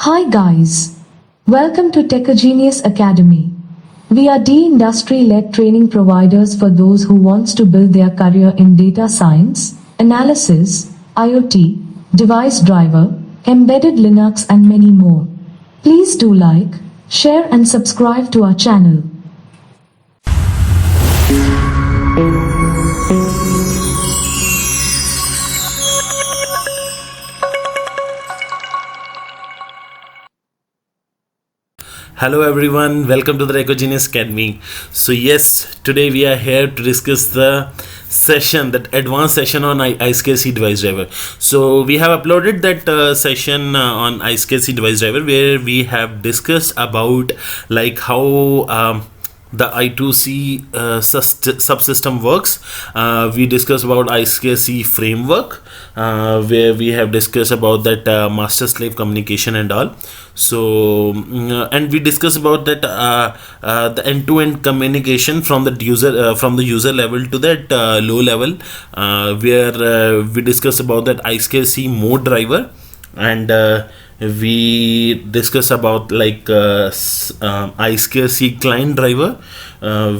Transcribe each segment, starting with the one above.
Hi guys, welcome to TechoGenius Academy. We are industry-led training providers for those who wants to build their career in data science, analysis, IoT, device driver, embedded Linux and many more. Please do like, share and subscribe to our channel. Hello everyone, welcome to the TechoGenius Academy. So yes, today we are here to discuss the session, that advanced session on I2C device driver. So we have uploaded that session on I2C device driver, where we have discussed about like how the I2C subsystem works. We discussed about I2C framework, where we have discussed about that master-slave communication and all. So and we discussed about that the end-to-end communication from the user level to that low level, where we discussed about that I2C mode driver, and we discuss about like I2C client driver,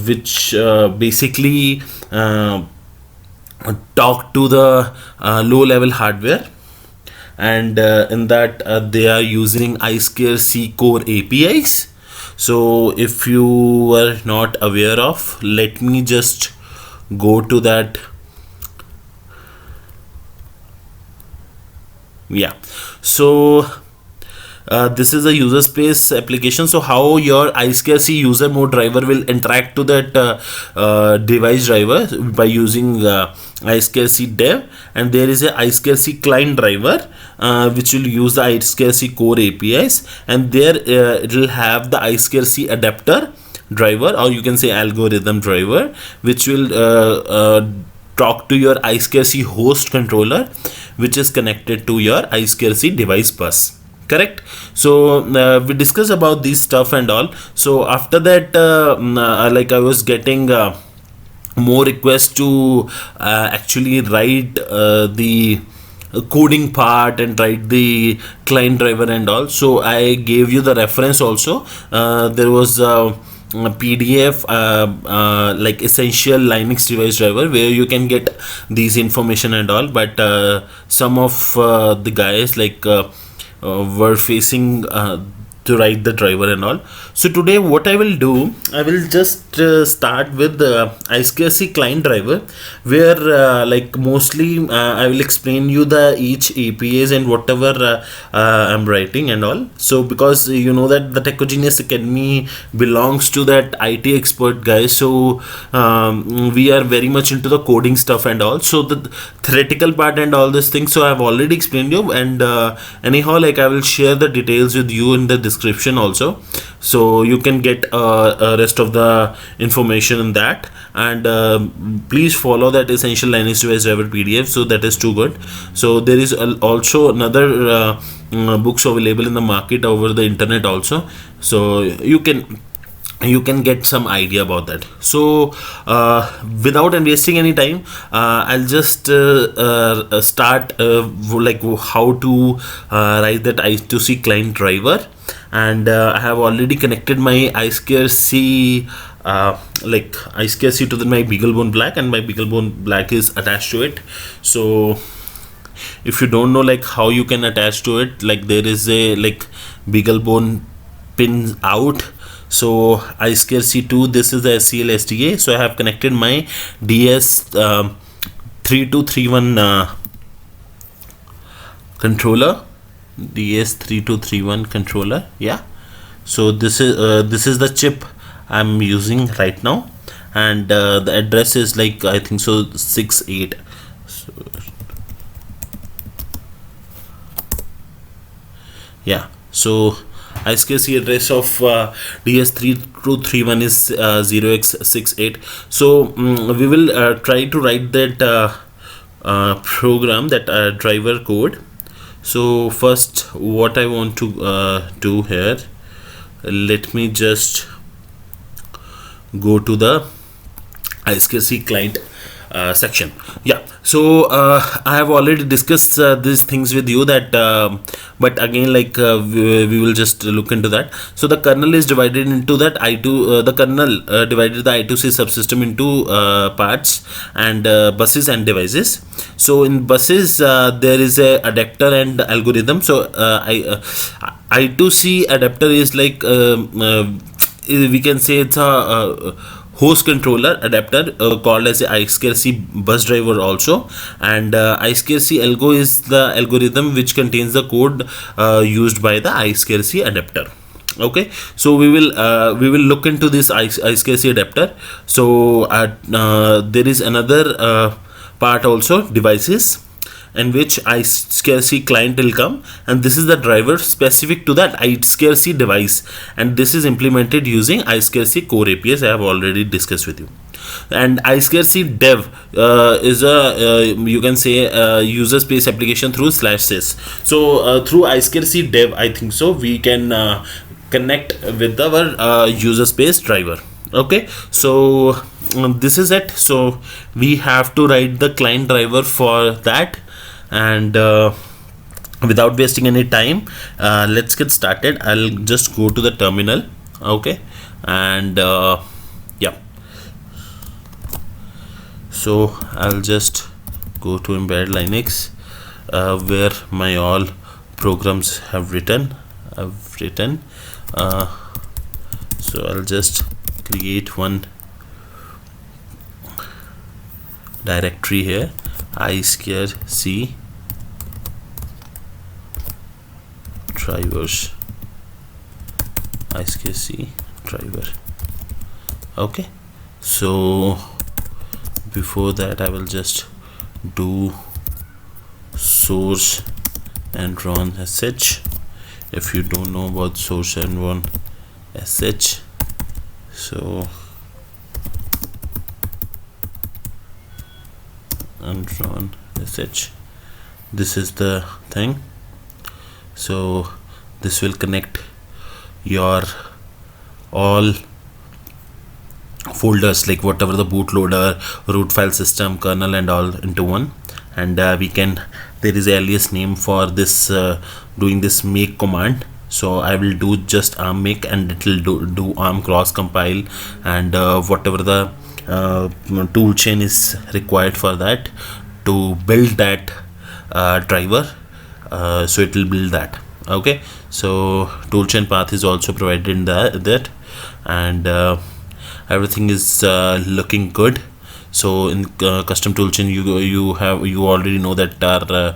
which basically talk to the low level hardware, and in that they are using I2C core APIs. So if you were not aware of, let me just go to that. Yeah, so this is a user space application. So how your I2C user mode driver will interact to that device driver by using I2C dev, and there is a I2C client driver which will use the I2C core APIs, and there it will have the I2C adapter driver, or you can say algorithm driver, which will talk to your I2C host controller, which is connected to your I2C device bus. Correct. So we discuss about this stuff and all. So after that, like I was getting more requests to actually write the coding part and write the client driver and all. So I gave you the reference also. There was a PDF like essential Linux device driver, where you can get these information and all. But some of the guys like were facing to write the driver and all. So today what I will do, I will just start with the I2C client driver, where like mostly I will explain you the each APIs and whatever I'm writing and all. So because you know that the TechoGenius Academy belongs to that IT expert guys, so we are very much into the coding stuff and all. So the theoretical part and all this thing, so I've already explained you, and anyhow, like I will share the details with you in the description also, so you can get rest of the information in that. And please follow that essential Linux device driver PDF, so that is too good. So there is also another books available in the market over the internet also, so you can get some idea about that. So without wasting any time, I'll just start like how to write that I2C client driver. And I have already connected my I2C like I2C to my BeagleBone Black, and my BeagleBone Black is attached to it. So if you don't know like how you can attach to it, like there is a like BeagleBone pin out. So I2C2, this is the SCL SDA. So I have connected my DS3231 controller, DS3231 controller. Yeah, so this is the chip I'm using right now, and the address is like I think so 68. So yeah, so I2C address of DS3231 is 0x68. So we will try to write that program, that driver code. So first, what I want to do here, let me just go to the I2C client section. Yeah, So I have already discussed these things with you, that but again, like we will just look into that. So the kernel is divided into that the kernel divided the I2C subsystem into parts and buses and devices. So in buses there is a adapter and algorithm. So I2C adapter is like we can say it's a host controller adapter called as a I2C bus driver also, and I2C algo is the algorithm which contains the code used by the I2C adapter. Okay, so we will look into this I2C adapter. So there is another part also, devices, in which I2C client will come, and this is the driver specific to that I2C device, and this is implemented using I2C core APIs. I have already discussed with you. And I2C dev is a you can say user space application through /sys. So through I2C dev, I think so we can connect with our user space driver. Okay, so this is it. So we have to write the client driver for that, and without wasting any time, let's get started. I'll just go to the terminal. Okay, and yeah, so I'll just go to embed Linux, where my all programs have written. So I'll just create one directory here, I2C drivers, I2C driver. Okay, so before that I will just do source and run sh. If you don't know about source and run sh, so and run sh, this is the thing. So this will connect your all folders, like whatever the bootloader, root file system, kernel and all into one, and we can, there is a alias name for this doing this make command. So I will do just arm make, and it will do arm cross compile, and whatever the tool chain is required for that to build that driver, so it will build that. Okay, so toolchain path is also provided in that, and everything is looking good. So in custom toolchain, you already know that our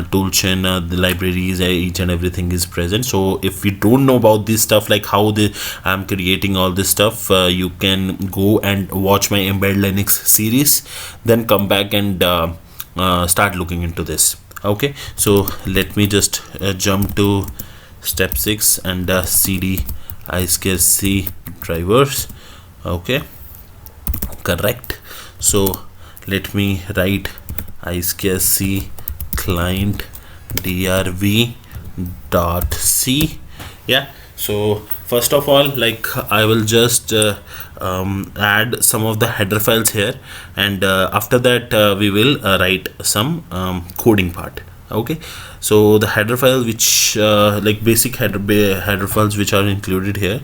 toolchain, the libraries, each and everything is present. So if you don't know about this stuff, like how I'm creating all this stuff, you can go and watch my embed Linux series, then come back and start looking into this. Okay, so let me just jump to step 6 and cd I2C drivers. Okay, correct. So let me write I2C client drv dot c. Yeah, so first of all, like I will just add some of the header files here, and after that we will write some coding part. Okay, so the header file which like basic header files which are included here.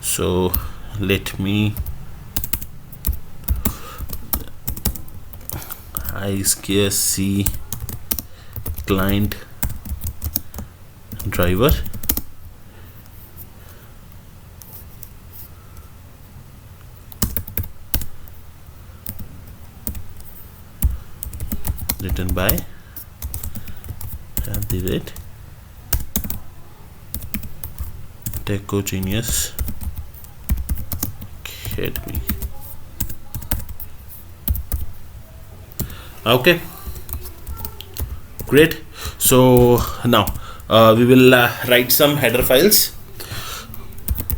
So let me I2C client driver, written by TechoGenius Academy. Okay, great. So now we will write some header files.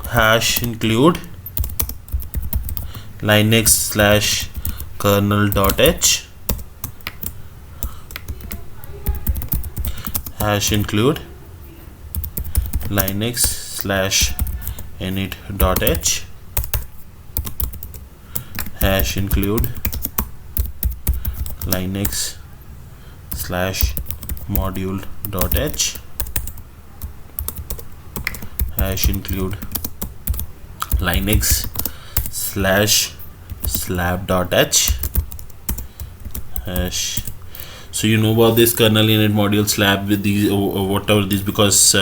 Hash include linux /kernel.h, hash include linux /init.h, hash include linux slash module dot h hash include linux slash slab dot h hash. So you know about this kernel init module slab with these whatever this, because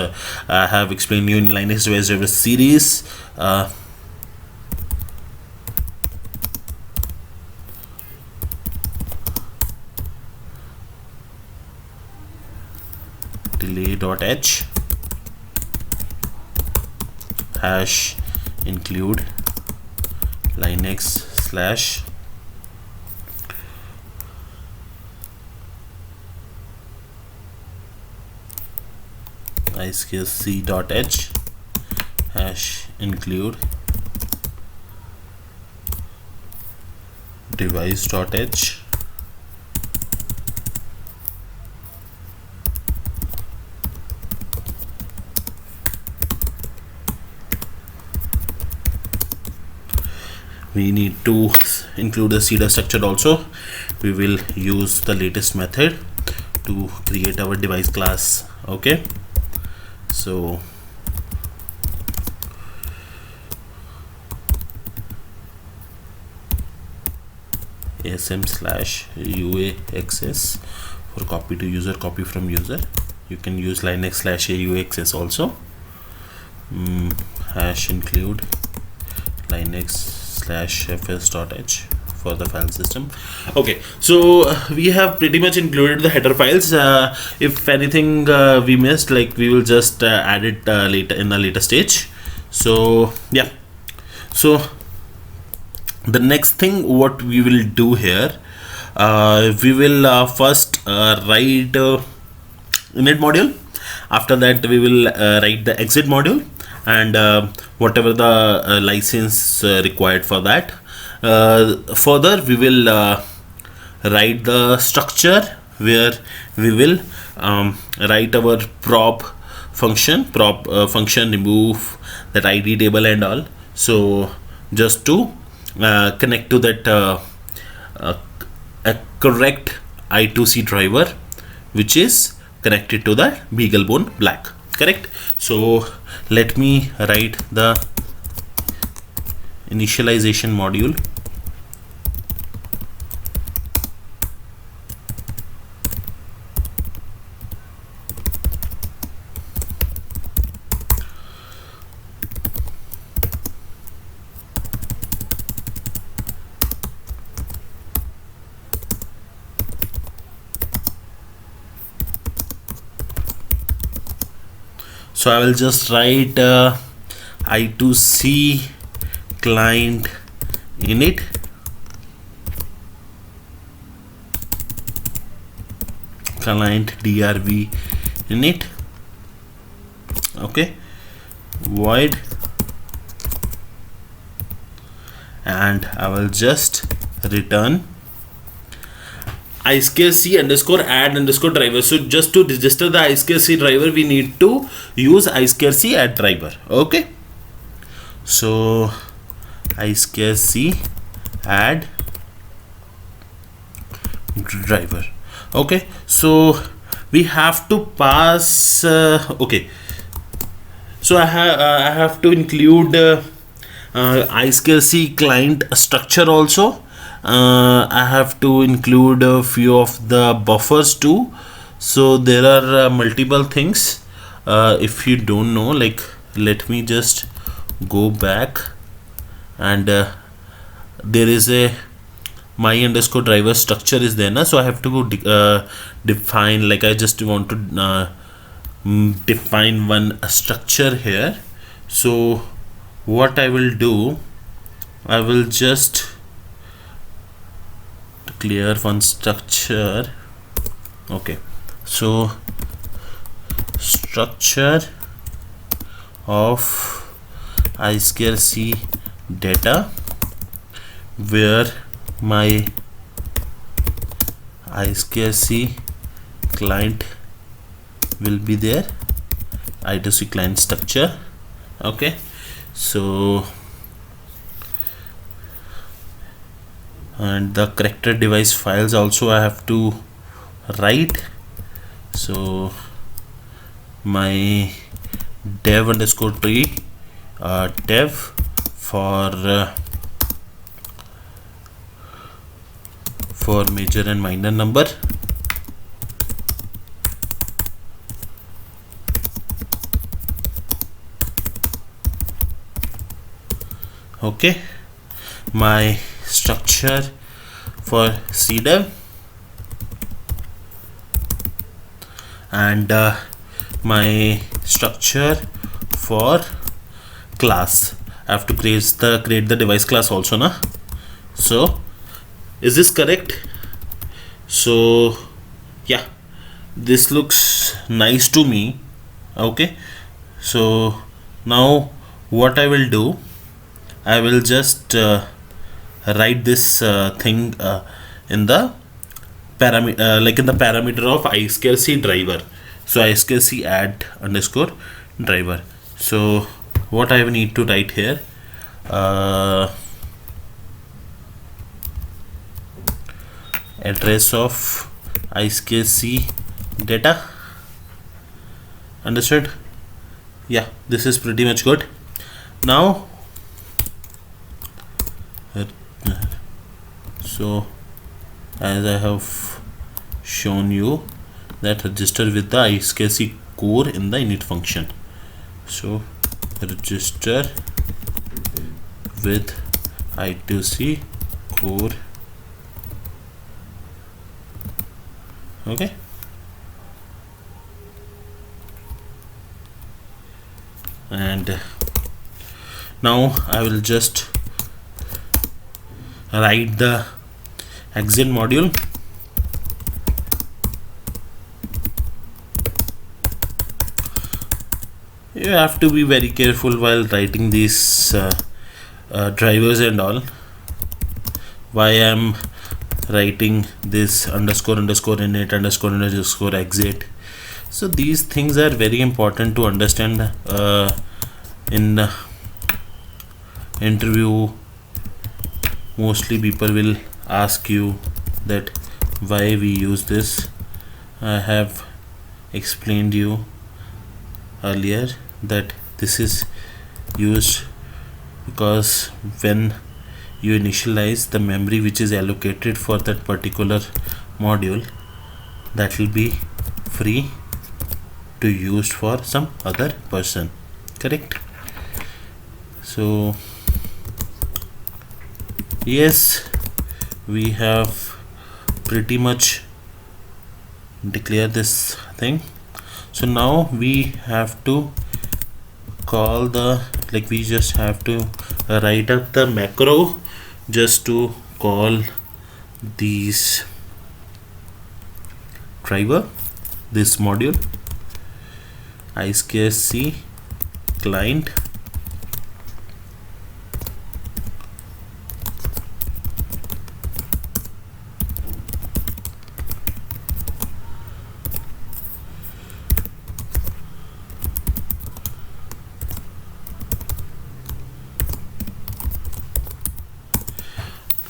I have explained you in Linux device driver series. delay.h hash include linux slash I2C.h hash include device.h we need to include the CDA structure also. We will use the latest method to create our device class. Okay, so asm slash ua access for copy to user, copy from user. You can use linux slash ua access also. Hash include linux slash fs.h for the file system. Okay, so we have pretty much included the header files. If anything we missed, like, we will just add it later in a later stage. So yeah, so the next thing what we will do here, we will first write init module. After that we will write the exit module and whatever the license required for that. Further we will write the structure where we will write our prop function, remove that id table and all. So just to connect to that a correct I2C driver which is connected to the BeagleBone Black, correct? So let me write the initialization module. So I will just write I2C client init client drv init, okay, void, and I will just return I2C underscore add underscore driver. So just to register the I2C driver, we need to use I2C add driver. Okay, so I2C add driver. Okay, so we have to pass okay, so I have to include I2C client structure also. I have to include a few of the buffers too. So there are multiple things. If you don't know, like, let me just go back, and there is a my underscore driver structure is there now. So I have to go define, like, I just want to define one structure here. So what I will do, I will just clear one structure. Okay, so structure of I2C data where my I2C client will be there, I2C client structure. Okay, so and the character device files also I have to write. So my dev underscore tree dev for major and minor number. Okay, my structure for cdev, and my structure for class. I have to create the device class also, na? So is this correct? So yeah, this looks nice to me. Okay, so now what I will do, I will just write this thing in the parameter, like in the parameter of I2C driver. So I2C add underscore driver. So what I need to write here, address of I2C data. Understood? Yeah, this is pretty much good. Now so as I have shown you that register with the I2C core in the init function. So register with I2C core. Okay, and now I will just write the exit module. You have to be very careful while writing these drivers and all. Why I'm writing this underscore init underscore exit. So these things are very important to understand in interview. Mostly people will ask you that why we use this. I have explained you earlier that this is used because when you initialize the memory which is allocated for that particular module, that will be free to use for some other person, correct? So yes, we have pretty much declared this thing. So now we have to call the, like we just have to write up the macro just to call these driver, this module I2C client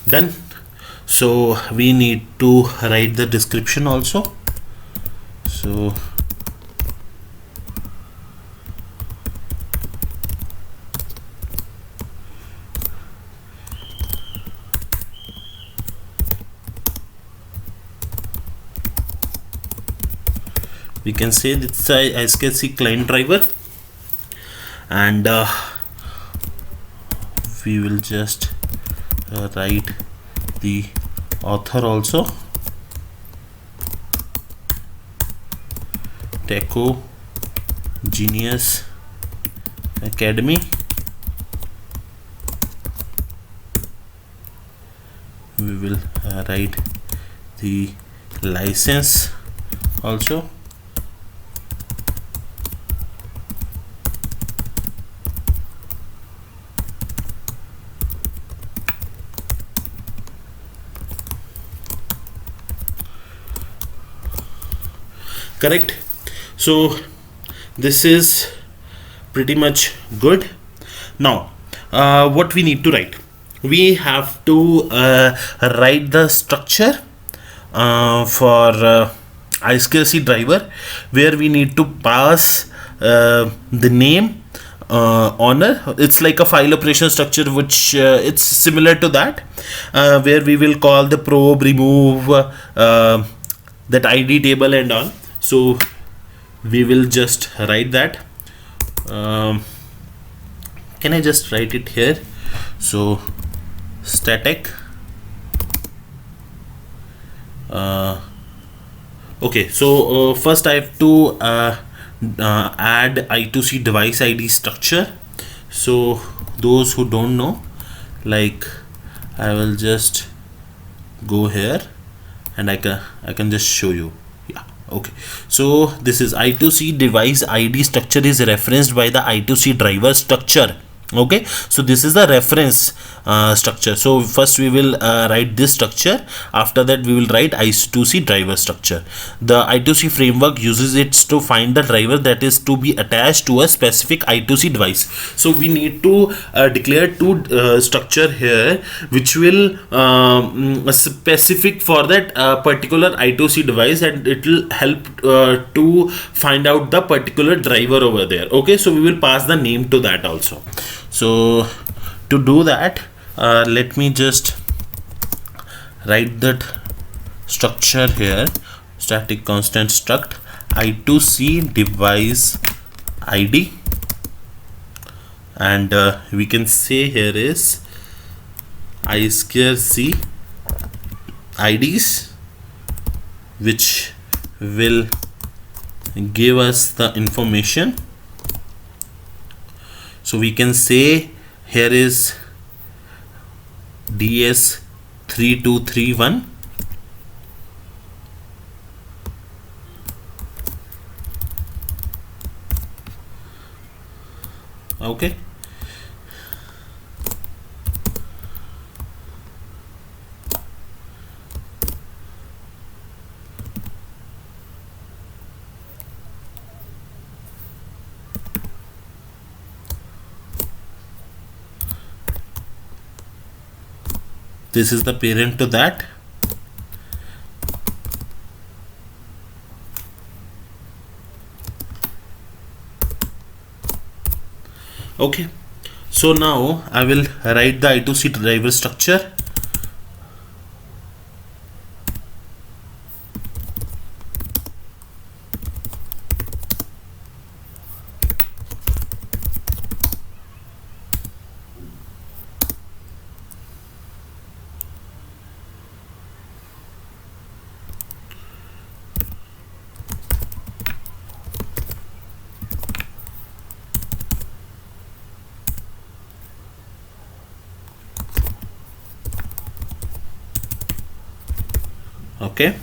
done. So we need to write the description also. So we can say it's a I2C client driver, and we will just write the author also, TechoGenius Academy. We will write the license also. Correct. So this is pretty much good. Now what we need to write, we have to write the structure for I2C driver, where we need to pass the name, honor. It's like a file operation structure, which it's similar to that, where we will call the probe, remove that ID table and all. So we will just write that. Can I just write it here? So static. Okay, so first I have to add I2C device ID structure. So those who don't know, like, I will just go here and I can just show you. Yeah, okay. So this is I2C device ID structure is referenced by the I2C driver structure. Okay, so this is the reference structure. So first we will write this structure. After that we will write I2C driver structure. The I2C framework uses it to find the driver that is to be attached to a specific I2C device. So we need to declare two structure here, which will specific for that particular I2C device, and it will help to find out the particular driver over there. Okay, so we will pass the name to that also. So to do that, let me just write that structure here. Static constant struct I2C device ID, and we can say here is I2C IDs, which will give us the information. So we can say here is DS3231, okay. This is the parent to that. Okay, so now I will write the I2C driver structure. Okay,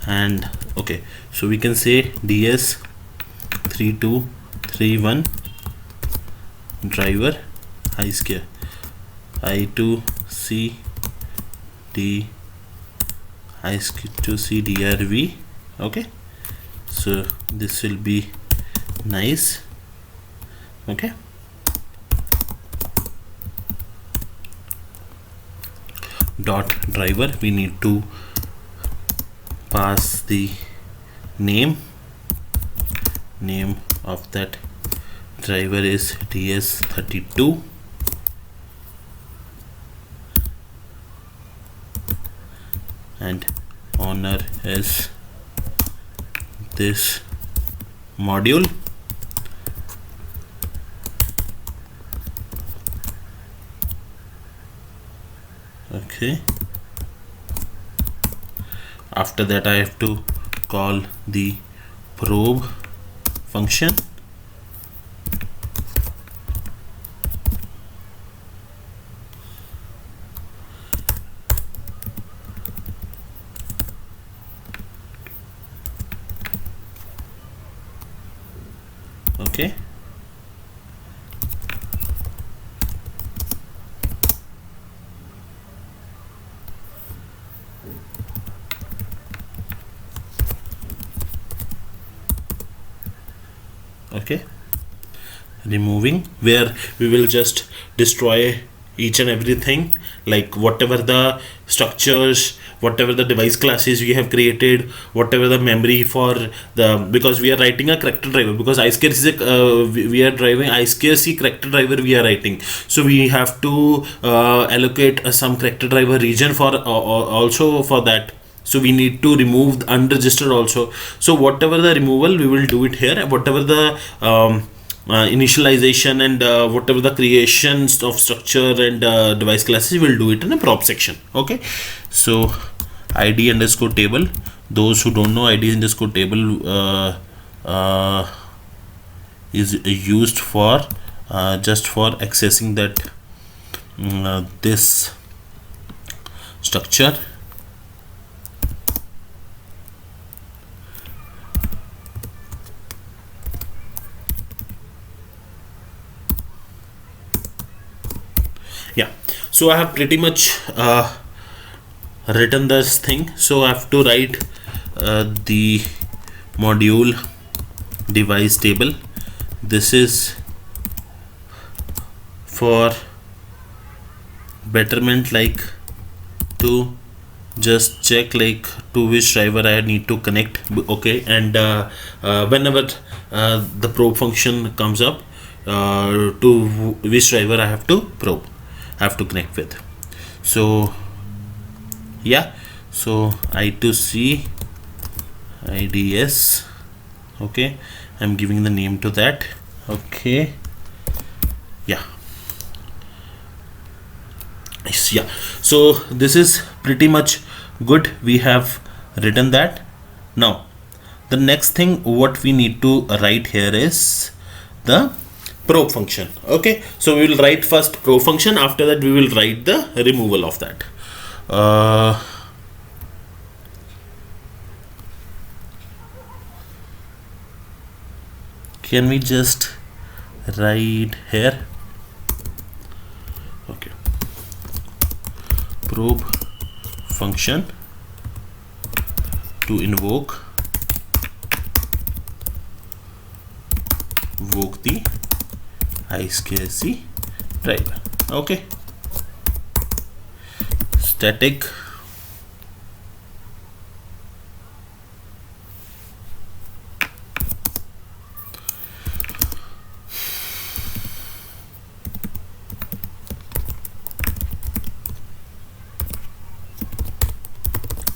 and okay, so we can say DS3231 driver I2C D I2C DRV. Okay, so this will be nice. Okay, dot driver, we need to pass the name of that driver is DS32, and owner is this module. Okay, after that I have to call the probe function. Okay, Okay, removing, where we will just destroy each and everything, like whatever the structures, whatever the device classes we have created, whatever the memory for the, because we are writing a character driver, because iSquare is a we are driving I2C character driver we are writing, so we have to allocate some character driver region for also for that. So we need to remove the unregistered also. So whatever the removal, we will do it here. Whatever the initialization and whatever the creations of structure and device classes, will do it in a prop section. Okay, so id underscore table, those who don't know, id underscore table is used for just for accessing that this structure. Yeah, so I have pretty much written this thing. So I have to write the module device table. This is for betterment, like to just check like to which driver I need to connect. Okay, and whenever the probe function comes up, to which driver I have to probe, have to connect with. So yeah, so I2C IDS. Okay, I'm giving the name to that. Okay, yeah, yeah, so this is pretty much good. We have written that. Now the next thing what we need to write here is the probe function. Okay, so we will write first probe function, after that we will write the removal of that. Can we just write here? Okay, probe function to invoke the I2C driver. Okay, static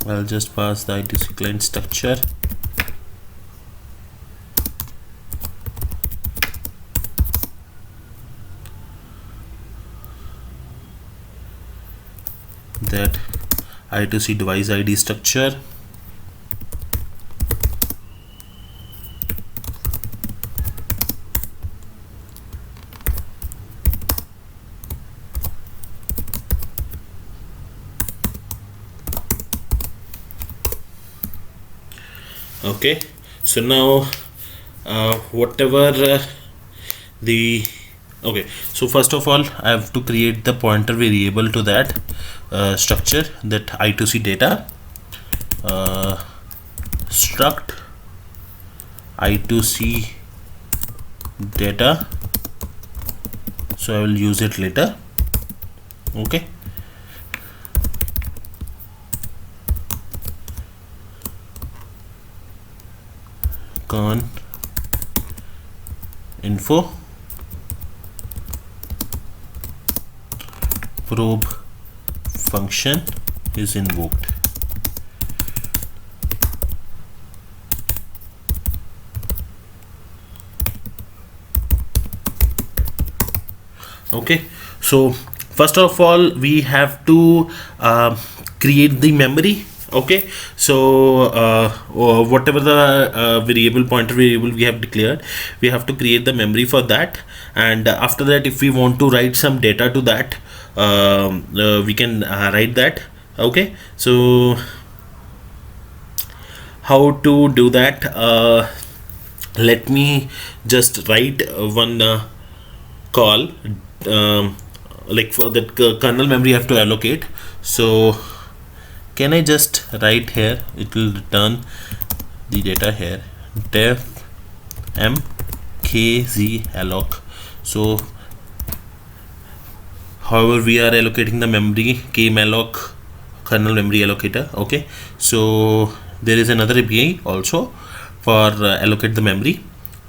I'll just pass the I2C client structure. That I2C device ID structure. Okay, so now whatever the okay, so first of all I have to create the pointer variable to that structure, that I2C data struct I2C data, so I will use it later. Okay, con info probe function is invoked. Okay, so first of all we have to create the memory. Okay, so whatever the variable, pointer variable we have declared, we have to create the memory for that, and after that if we want to write some data to that, we can write that. Okay, so how to do that? Let me just write one call, like for that kernel memory I have to allocate. So can I just write here, it will return the data here, def m kzalloc. So however we are allocating the memory, kmalloc kernel memory allocator. Okay, so there is another API also for allocate the memory,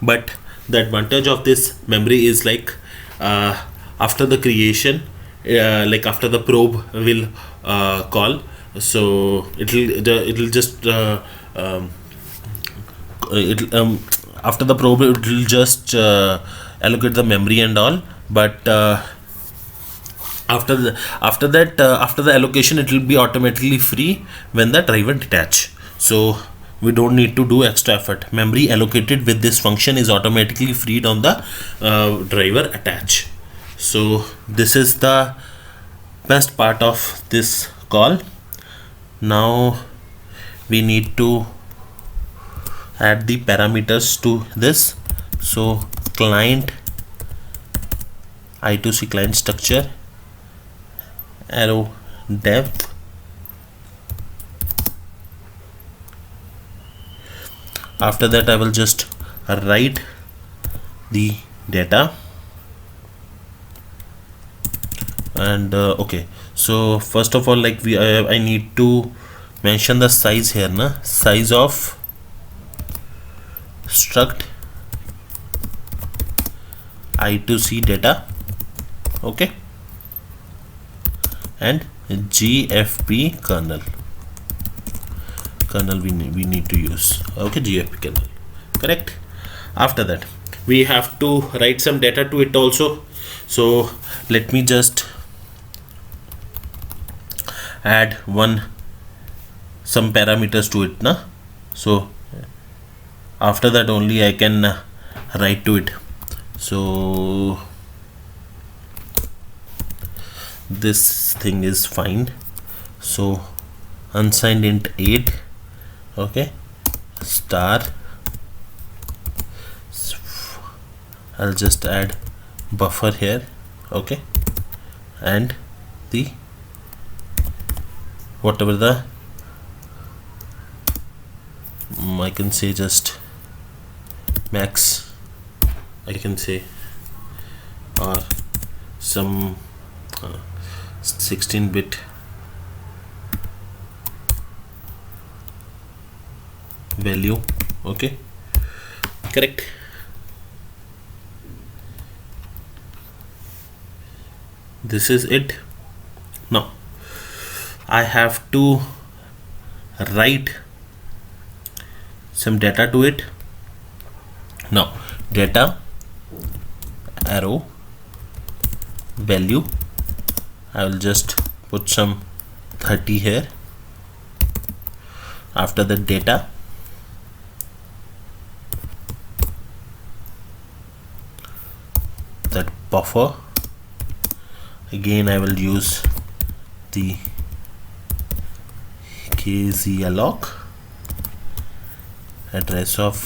but the advantage of this memory is like after the creation, like after the probe will call, so it'll just after the probe it will just allocate the memory and all, but after the allocation it will be automatically free when the driver detach. So we don't need to do extra effort. Memory allocated with this function is automatically freed on the driver attach. So this is the best part of this call. Now we need to add the parameters to this. So client I2C client structure arrow depth, after that I will just write the data, and okay, so first of all, like I need to mention the size here, size of struct I2C data. Okay, and GFP kernel we need to use. Okay, GFP kernel, correct. After that we have to write some data to it also. So let me just add some parameters to it, so after that only I can write to it. So this thing is fine. So unsigned int 8, okay, star, I'll just add buffer here, okay, and the whatever the I can say just max, I can say, or some 16-bit value. Okay, correct. This is it. Now I have to write some data to it. Now data arrow value, I will just put some 30 here. After the data, that buffer, again I will use the kzalloc, address of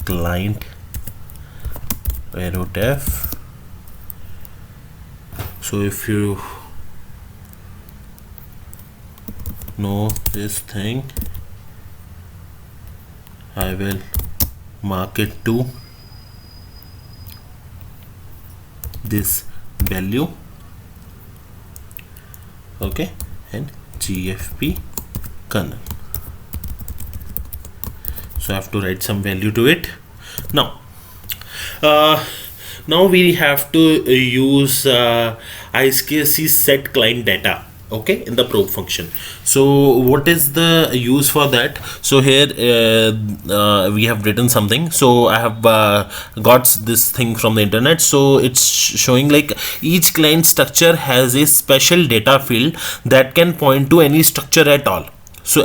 client arrow def. So if you know this thing, I will mark it to this value, okay, and GFP kernel. So I have to write some value to it. Now now we have to use I2C set client data, okay, in the probe function. So what is the use for that? So here we have written something. So I have got this thing from the internet. So it's showing like each client structure has a special data field that can point to any structure at all. So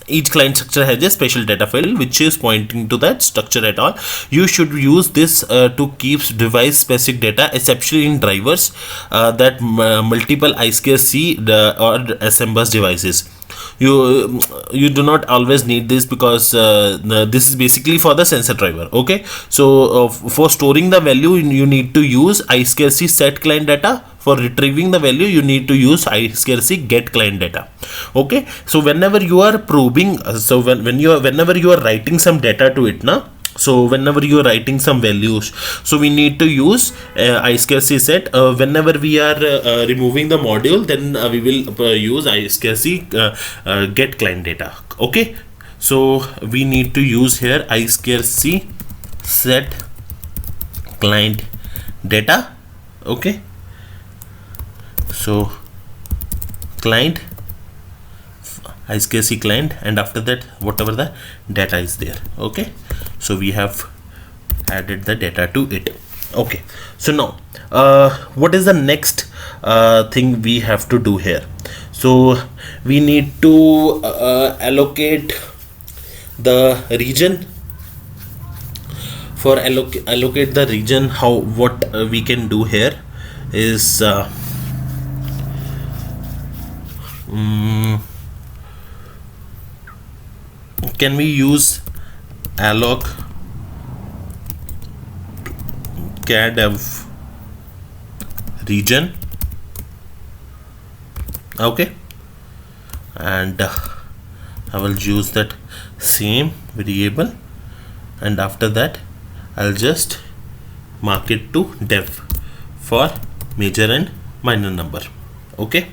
each client structure has a special data field which is pointing to that structure at all. You should use this to keep device specific data, especially in drivers that multiple I2C or SMBus devices. You do not always need this, because this is basically for the sensor driver. Okay, so for storing the value you need to use I2C set client data. For retrieving the value you need to use I2C get client data. Okay, so whenever you are probing, so whenever you are writing some data to it, So whenever you're writing some values, so we need to use I2C set. Whenever we are removing the module, then we will use I2C get client data. Okay, so we need to use here I2C set client data. Okay, so client I2C client, and after that whatever the data is there. Okay, so we have added the data to it. Okay, so now what is the next thing we have to do here? So we need to allocate the region. For allocate the region, what we can do here is can we use alloc cadv region? Okay, and I will use that same variable, and after that I'll just mark it to def for major and minor number. Okay,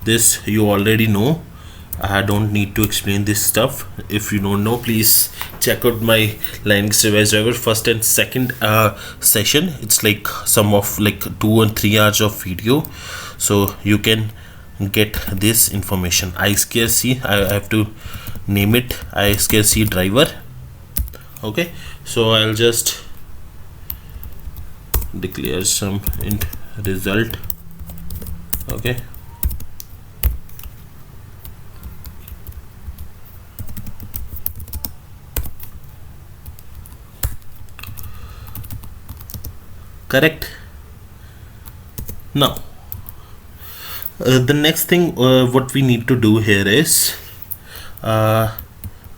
this you already know. I don't need to explain this stuff. If you don't know, please check out my Linux device driver first and second session. It's like some of like 2 and 3 hours of video, so you can get this information. I2C, I have to name it I2C driver. Okay, so I'll just declare some int result. Okay, correct. Now the next thing what we need to do here is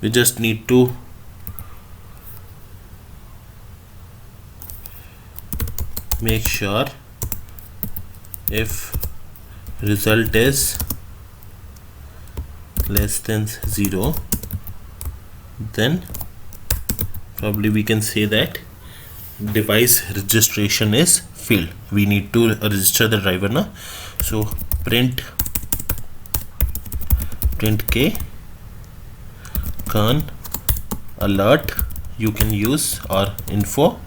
we just need to make sure if result is less than 0, then probably we can say that device registration is failed. We need to register the driver now. So print k con alert, you can use, or info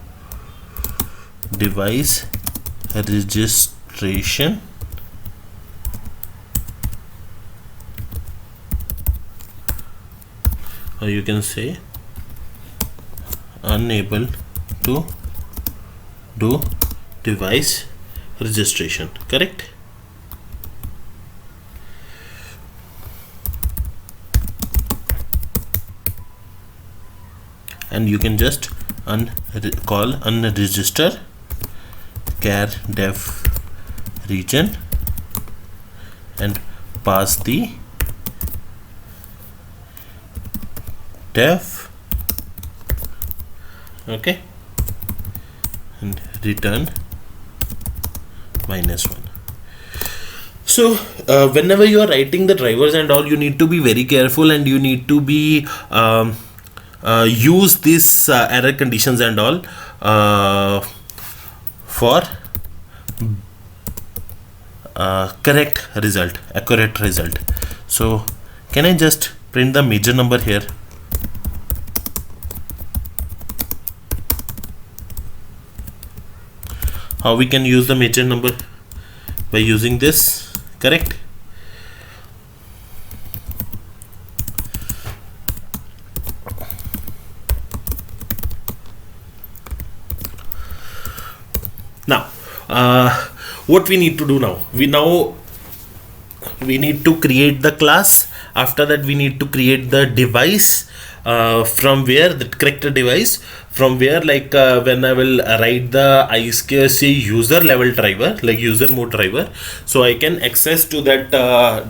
device registration or you can say unable to do device registration. Correct. And you can just call unregister char def region and pass the def. Okay, and return -1. So whenever you are writing the drivers and all, you need to be very careful, and you need to be use these error conditions and all for correct result, accurate result. So can I just print the major number here? How we can use the major number? By using this. Correct. Now what we need to do now, we need to create the class. After that we need to create the device, from where the correct device, from where like when I will write the I2C user level driver, like user mode driver, so I can access to that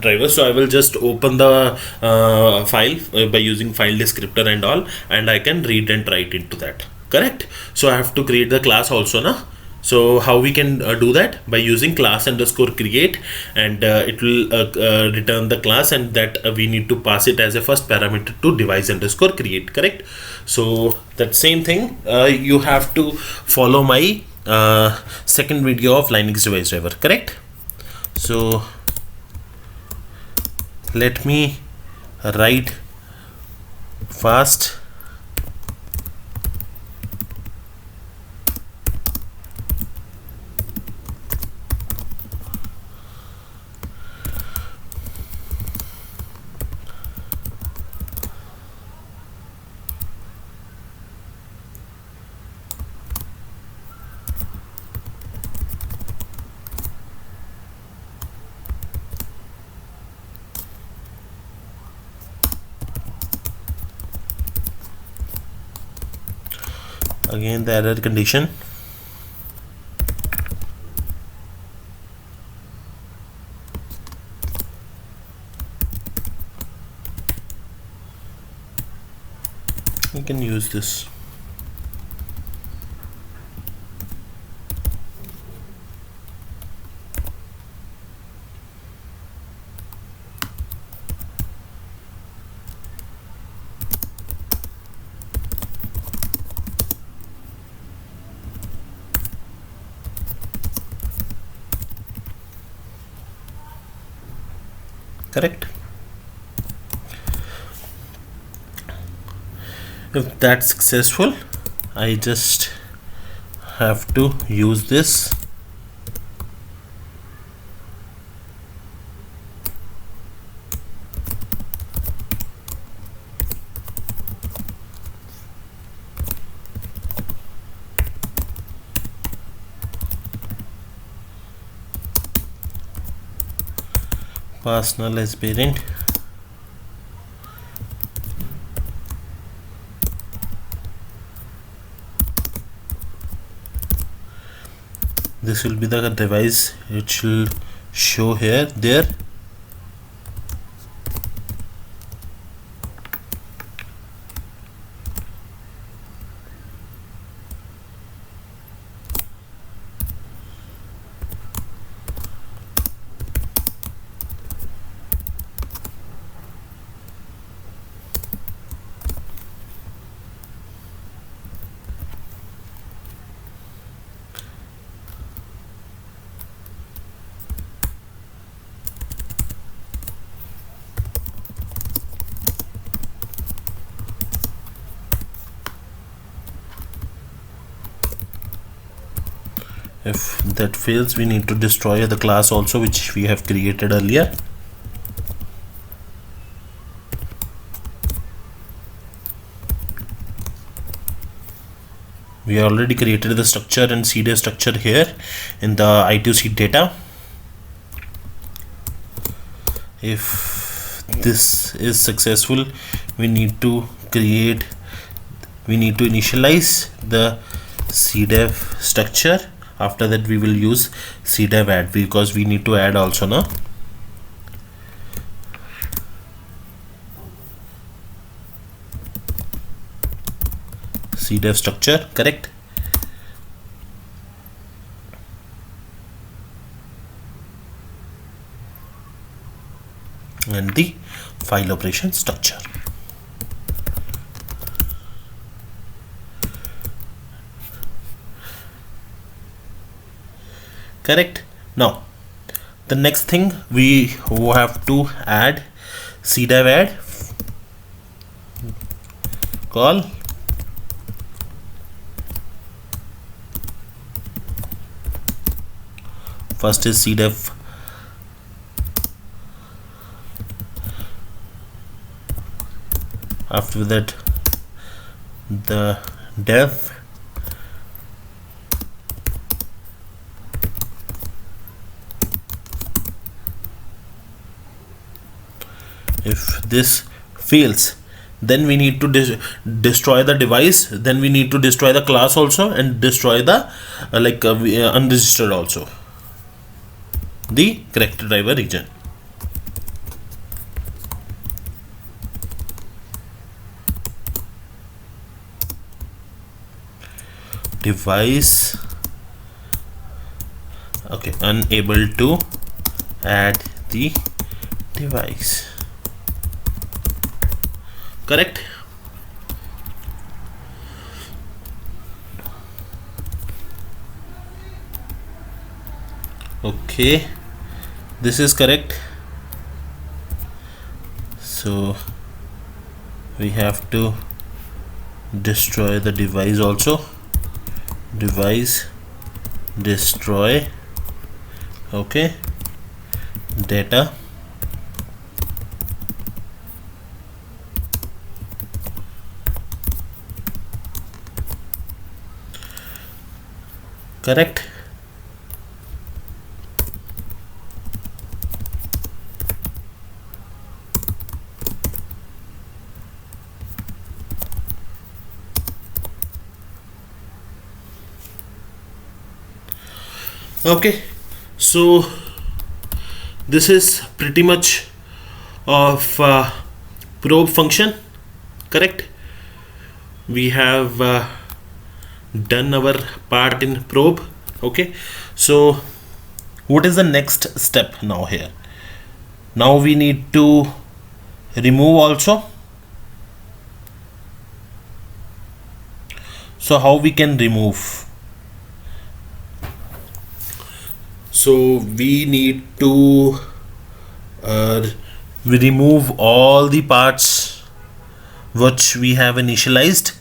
driver. So I will just open the file by using file descriptor and all, and I can read and write into that. Correct. So I have to create the class also now. So how we can do that? By using class underscore create, and it will return the class, and that we need to pass it as a first parameter to device underscore create. Correct? So that same thing you have to follow my second video of Linux device driver. Correct? So let me write fast. Again the error condition. We can use this. Correct? If that's successful, I just have to use this. Pass null as parent. This will be the device, it will show here, there. If that fails, we need to destroy the class also, which we have created earlier. We already created the structure and CDF structure here in the I2C data. If this is successful, we need to initialize the CDEV structure. After that we will use CDEV add, because we need to add also now. CDEV structure, correct? And the file operation structure. Correct? Now the next thing we have to add CDEV add call. First is CDEV after that the dev if this fails, then we need to destroy the device, then we need to destroy the class also, and destroy the unregistered also, the correct driver region. Device okay, unable to add the device. Correct? Okay, this is correct. So we have to destroy the device also. Device destroy, okay, data. Correct? Okay, so this is pretty much of probe function. Correct? We have done our part in probe. Okay, so what is the next step now here? Now we need to remove also. So how we can remove? So we need to remove all the parts which we have initialized.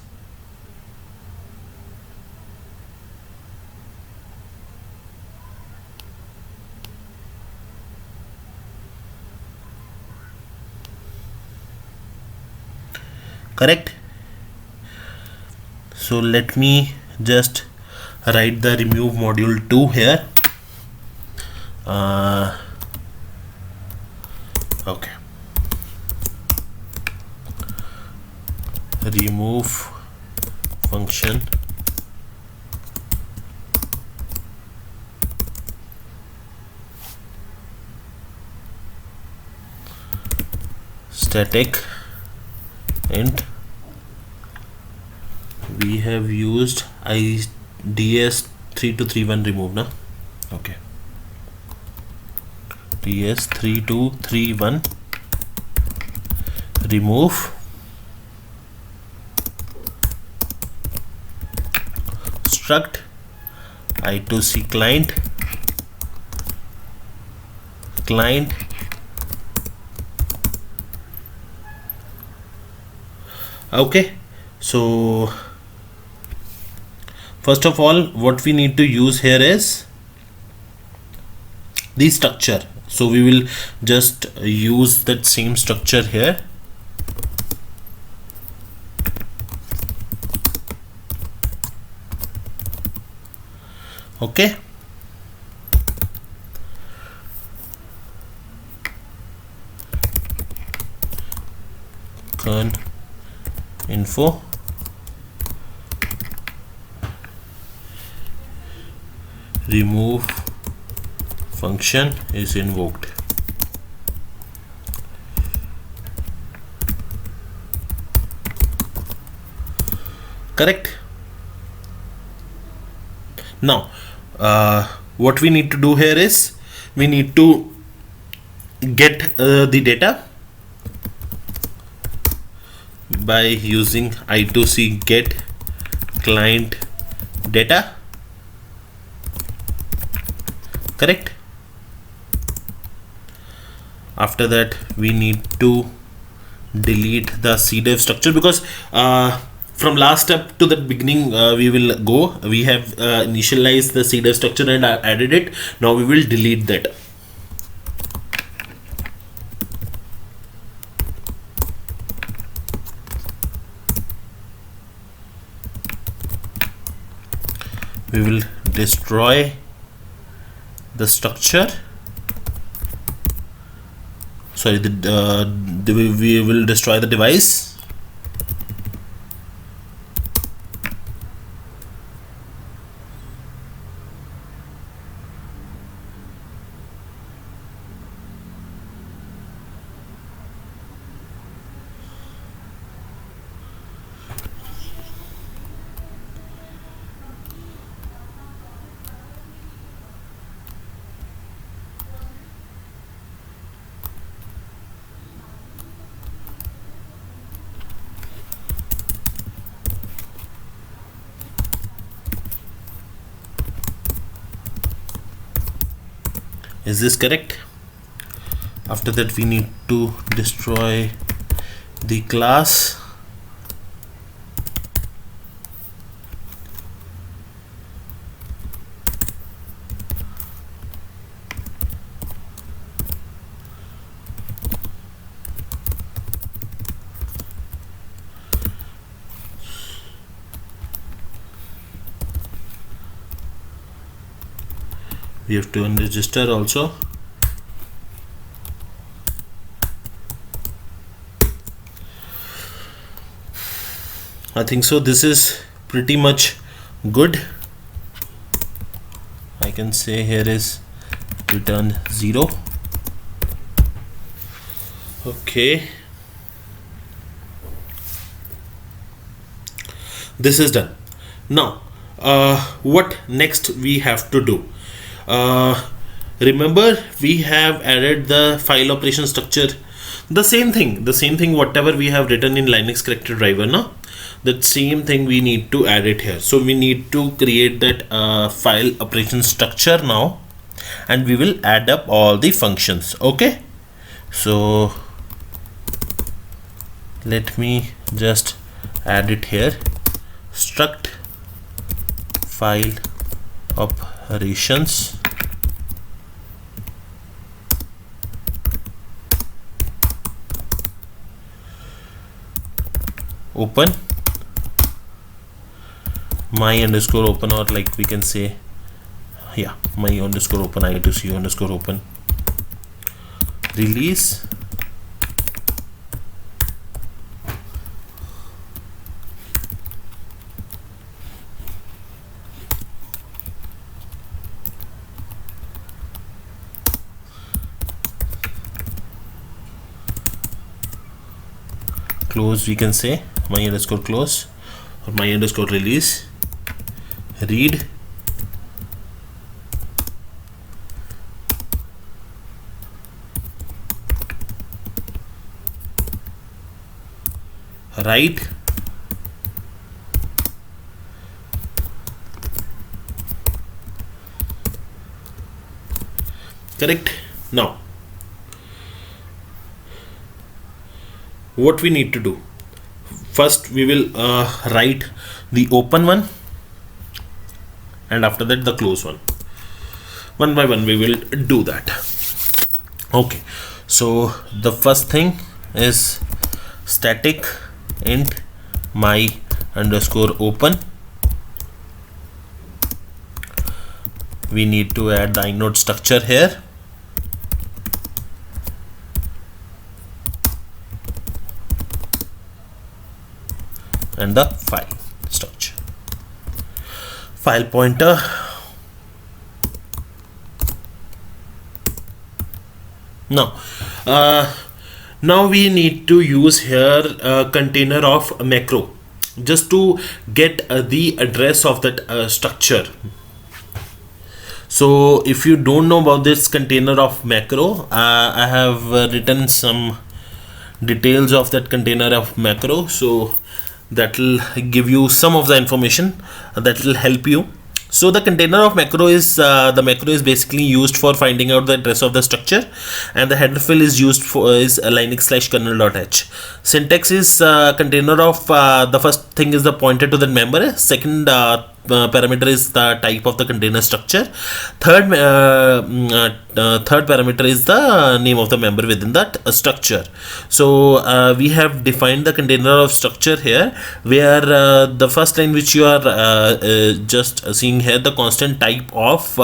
Correct? So let me just write the remove module 2 here. Okay, remove function static int. We have used IDS 3231 remove now. Okay, DS 3231 remove struct I2C client okay. So first of all, what we need to use here is the structure. So we will just use that same structure here. Okay, con info remove function is invoked. Correct? Now what we need to do here is we need to get the data by using I2C get client data. Correct? After that we need to delete the cdev structure, because from last step to the beginning we will go. We have initialized the cdev structure and added it. Now we will delete that. We will destroy the structure. Sorry, we will destroy the device. Is this correct? After that, we need to destroy the class. We have to unregister also. I think so. This is pretty much good. I can say here is return 0. Okay. This is done. Now, what next we have to do? Remember, we have added the file operation structure. The same thing whatever we have written in Linux character driver, no? That same thing we need to add it here. So we need to create that file operation structure now, and we will add up all the functions. Okay, so let me just add it here. Struct file operations, open my underscore open, or like we can say, yeah, my underscore open, I2C underscore open, release, close, we can say my underscore close or my underscore release, read, write, correct. Now what we need to do, first we will write the open one, and after that the close one by one we will do that. Okay, so the first thing is static int my underscore open. We need to add the inode structure here, and the file structure, file pointer, now we need to use here a container of macro just to get the address of that structure. So if you don't know about this container of macro, I have written some details of that container of macro, so that will give you some of the information that will help you. So the container of macro is basically used for finding out the address of the structure, and the header file is used for is linux/kernel.h. Syntax is container of the first thing is the pointer to the member. Second parameter is the type of the container structure. Third parameter is the name of the member within that structure. So we have defined the container of structure here, where the first line which you are just seeing here, the constant type of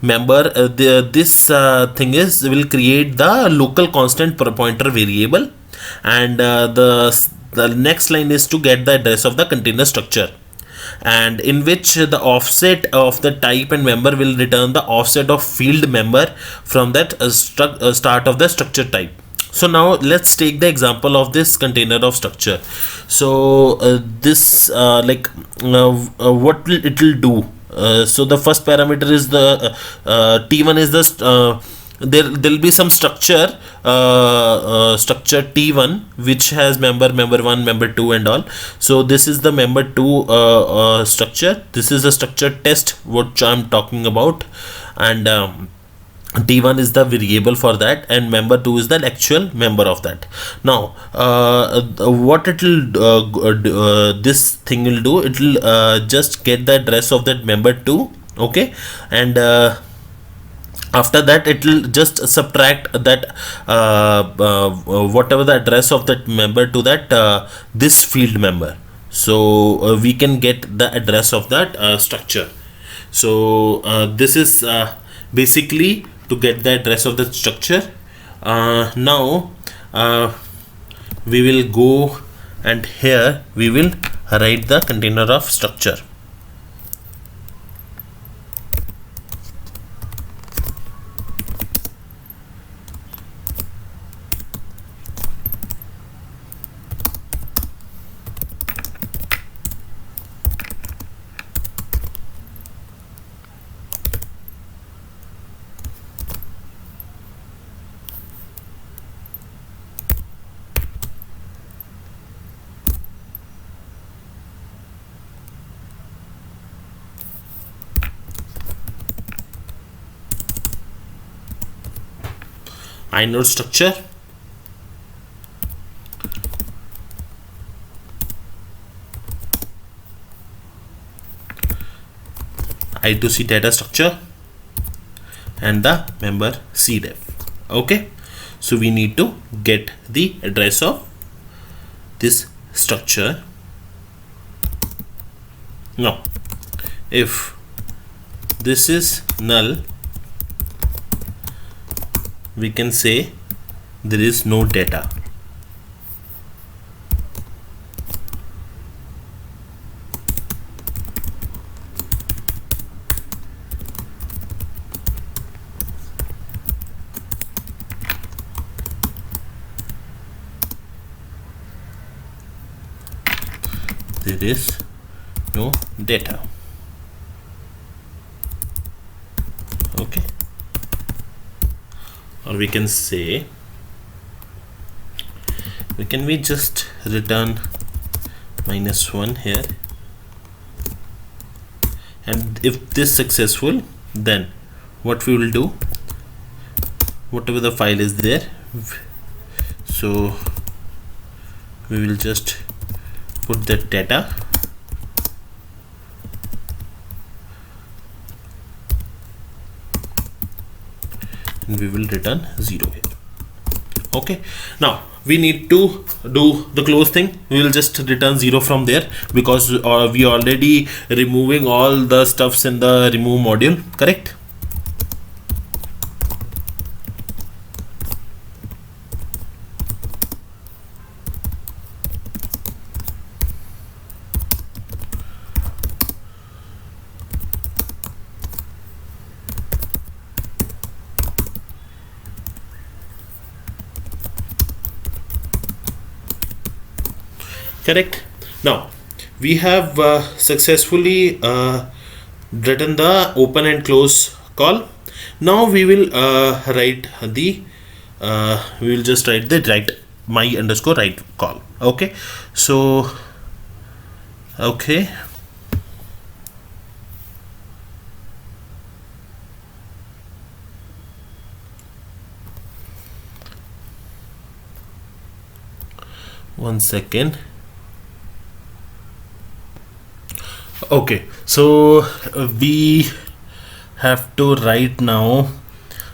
member, this thing is will create the local constant pointer variable, and the next line is to get the address of the container structure, and in which the offset of the type and member will return the offset of field member from that start of the structure type. So now let's take the example of this container of structure. So this what will it will do? So the first parameter is the t1 is the there'll be some structure t1 which has member 1, member 2 and all. So this is the member 2 structure. This is the structure test what I'm talking about, and t1 is the variable for that, and member 2 is the actual member of that. Now what it will this thing will do, it will just get the address of that member 2. Okay, and after that it will just subtract that whatever the address of that member to that this field member. So we can get the address of that structure. So this is basically to get the address of the structure. Now we will go, and here we will write the container of structure. inode structure, I2C data structure, and the member cdef. Okay, so we need to get the address of this structure. Now if this is null, we can say there is no data. There is no data. Okay, or we can say, we just return -1 here, and if this successful, then what we will do, whatever the file is there, so we will just put the data, and we will return 0 here. Okay, now we need to do the close thing. We will just return 0 from there, because we already removing all the stuffs in the remove module, correct? Correct. Now we have successfully written the open and close call. Now we will write the we will just write the write my_write call. Okay, so okay, one second. Okay, so we have to write now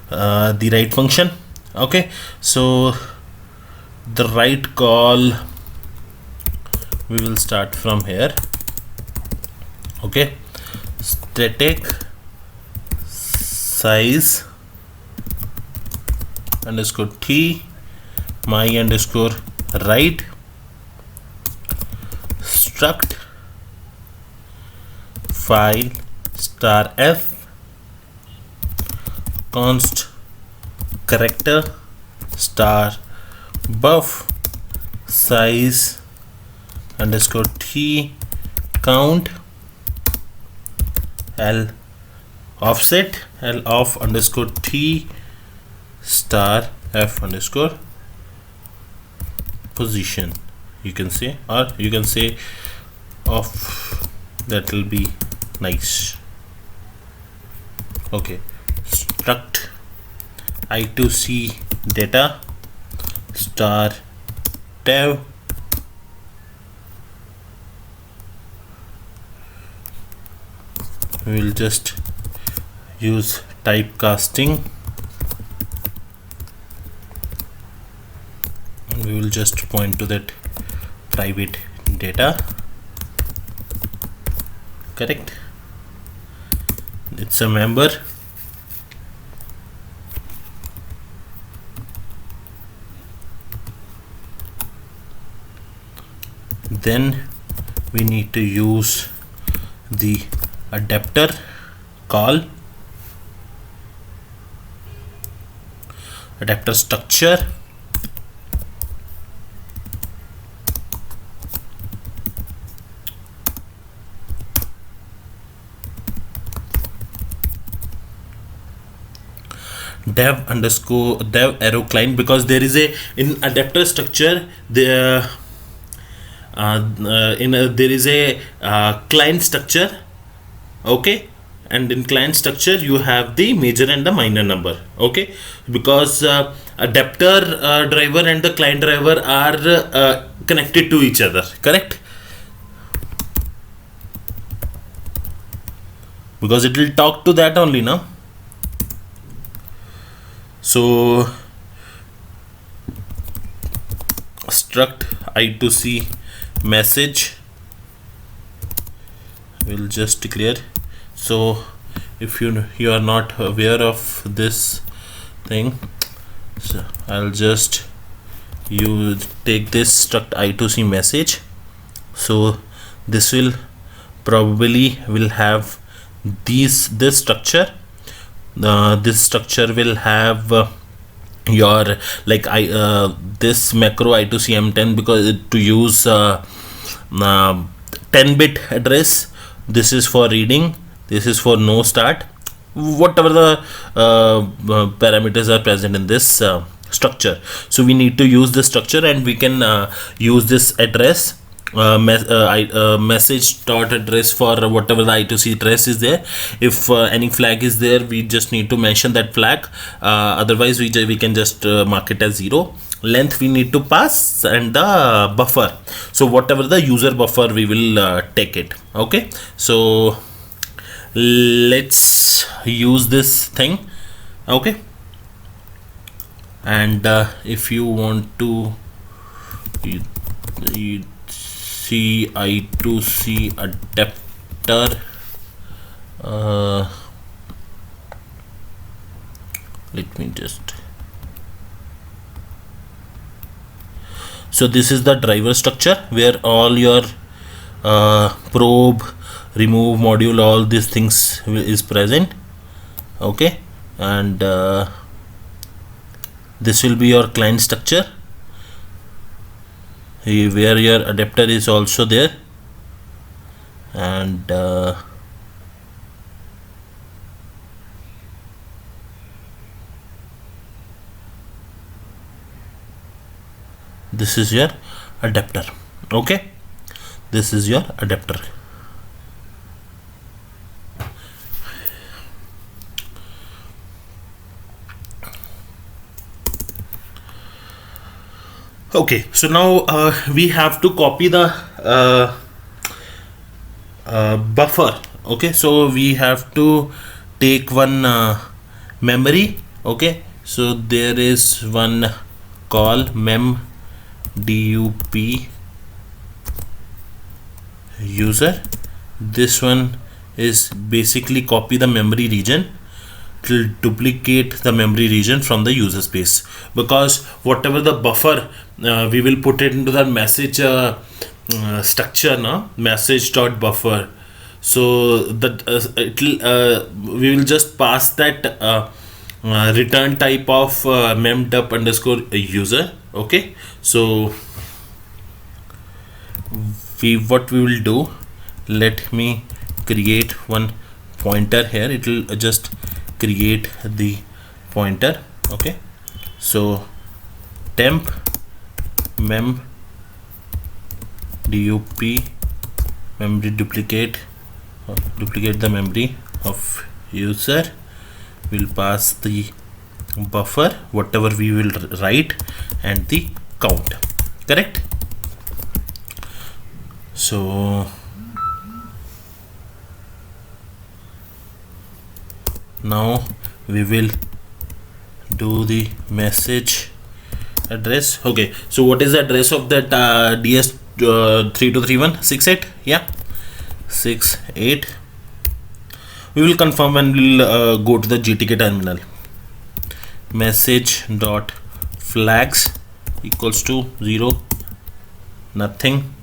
the write function. Okay, so the write call, we will start from here. Okay, static size underscore t my_write struct file star f const character star buff size underscore t count l offset l off underscore t star f underscore position, you can say, or you can say off, that will be nice. Okay, struct I2C data star dev. We will just use typecasting, and we will just point to that private data. Correct, it's a member. Then we need to use the adapter call, adapter structure. Dev arrow client, because there is a in adapter structure there there is a client structure, okay, and in client structure you have the major and the minor number, okay, because adapter driver and the client driver are connected to each other, correct, because it will talk to that only now. So struct I2C message will just declare. So if you are not aware of this thing, so I'll just take this struct I2C message. So this will probably will have this structure. This structure will have your like this macro I2C M10, because to use 10-bit address. This is for reading, this is for no start, whatever the parameters are present in this structure. So we need to use this structure, and we can use this address message dot address for whatever the I2C address is there. If any flag is there, we just need to mention that flag, otherwise we can just mark it as 0. Length we need to pass, and the buffer, so whatever the user buffer we will take it, okay. So let's use this thing, okay. And if you want to see I2C adapter, let me just, so this is the driver structure where all your probe, remove module, all these things is present, okay. And this will be your client structure, where your adapter is also there, and this is your adapter, okay. This is your adapter. Okay, so now we have to copy the buffer, okay. So we have to take one memory, okay. So there is one call mem dup user. This one is basically copy the memory region, to duplicate the memory region from the user space, because whatever the buffer we will put it into the message structure now, message dot buffer. So that we will just pass that return type of memdup underscore user, okay. So what we will do, let me create one pointer here. It will just create the pointer, okay. So temp mem dup memory duplicate the memory of user, will pass the buffer, whatever we will write, and the count. Correct? So now we will do the message address. Okay, so what is the address of that DS 323168? Yeah, 68. We will confirm when we'll go to the GTK terminal. Message dot flags equals to 0, nothing.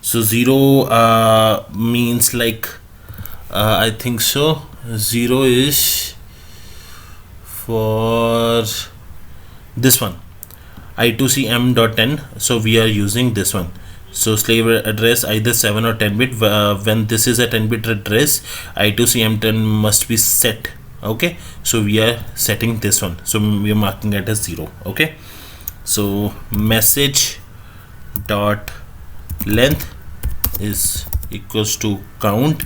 So 0 means like I think so 0 is for this one, I2C m.10. so we are using this one. So slave address either 7 or 10 bit. When this is a 10 bit address, I2C m10 must be set. Okay, so we are setting this one, so we are marking it as 0. Okay, so message dot length is equals to count,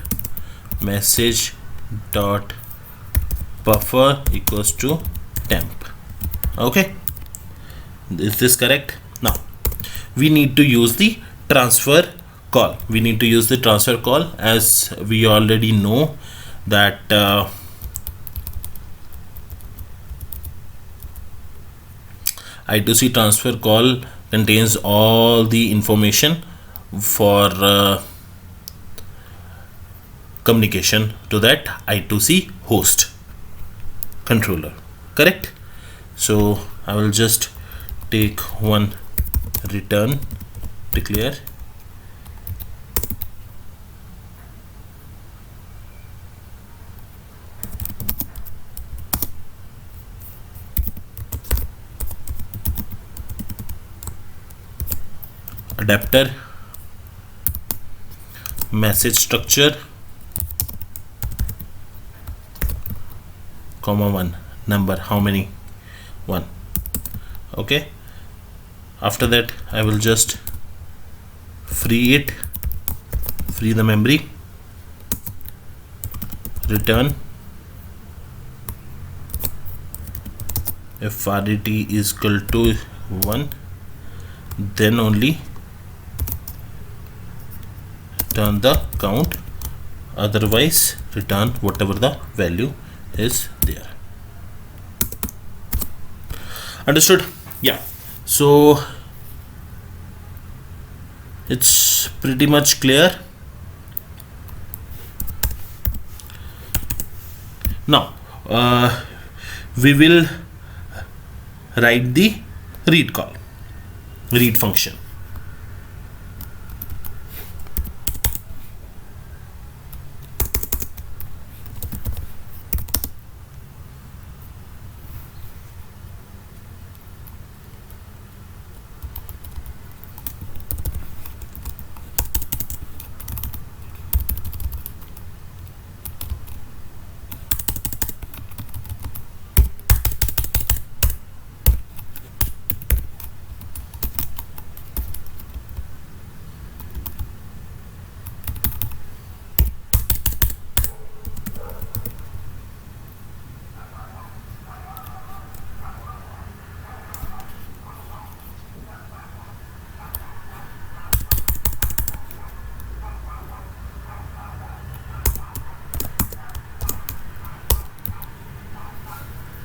message dot buffer equals to temp. Okay, is this correct? Now we need to use the transfer call. We need to use the transfer call, as we already know that I2C transfer call contains all the information for communication to that I2C host controller. Correct? So I will just take one return declare adapter message structure comma 1 number, how many? 1. Okay, after that I will just free the memory, return if RDT is equal to 1, then only return the count, otherwise return whatever the value is there. Understood? Yeah, so it's pretty much clear. Now we will write the read function.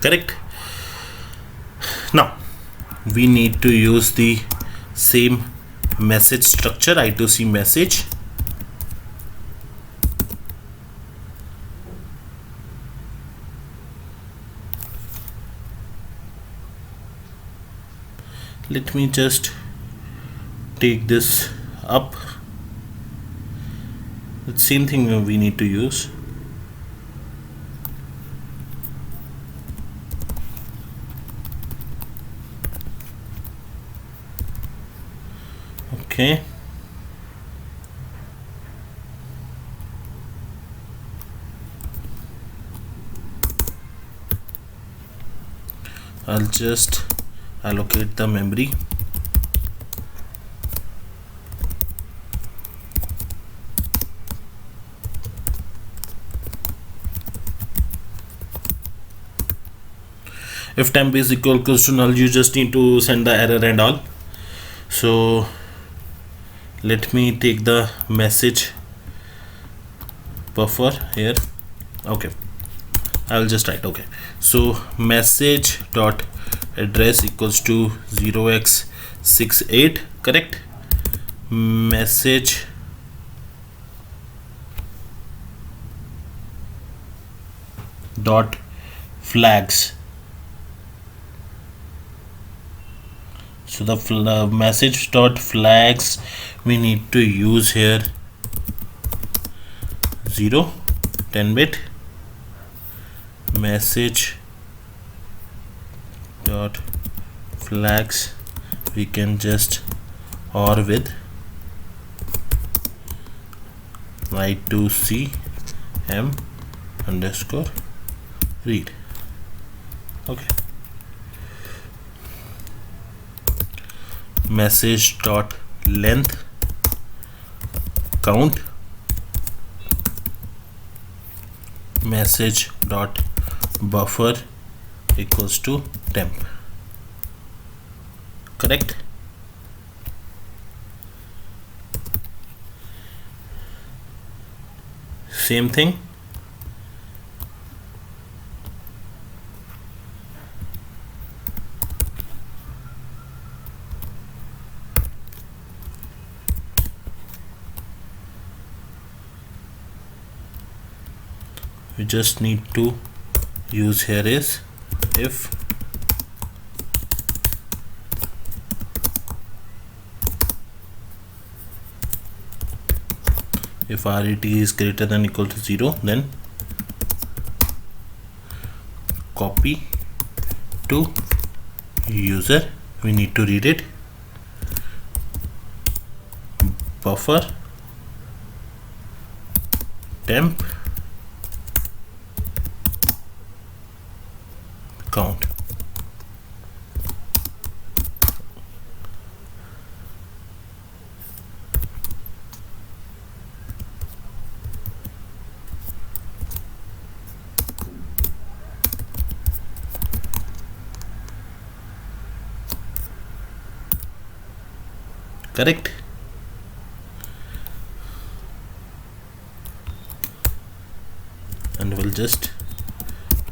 Correct? Now we need to use the same message structure, I2C message. Let me just take this up. The same thing we need to use. Okay, I'll just allocate the memory. If temp is equals to null, you just need to send the error and all. So let me take the message buffer here. Okay, I'll just write. Okay, so message dot address equals to 0x68, correct? Message dot flags. So the message dot flags we need to use here 10-bit message dot flags. We can just or with I2C m underscore read. Okay, message dot length count, message dot buffer equals to temp, correct? Same thing. We just need to use here is if RET is greater than equal to 0, then copy to user. We need to read it. Buffer temp count. Correct? And we'll just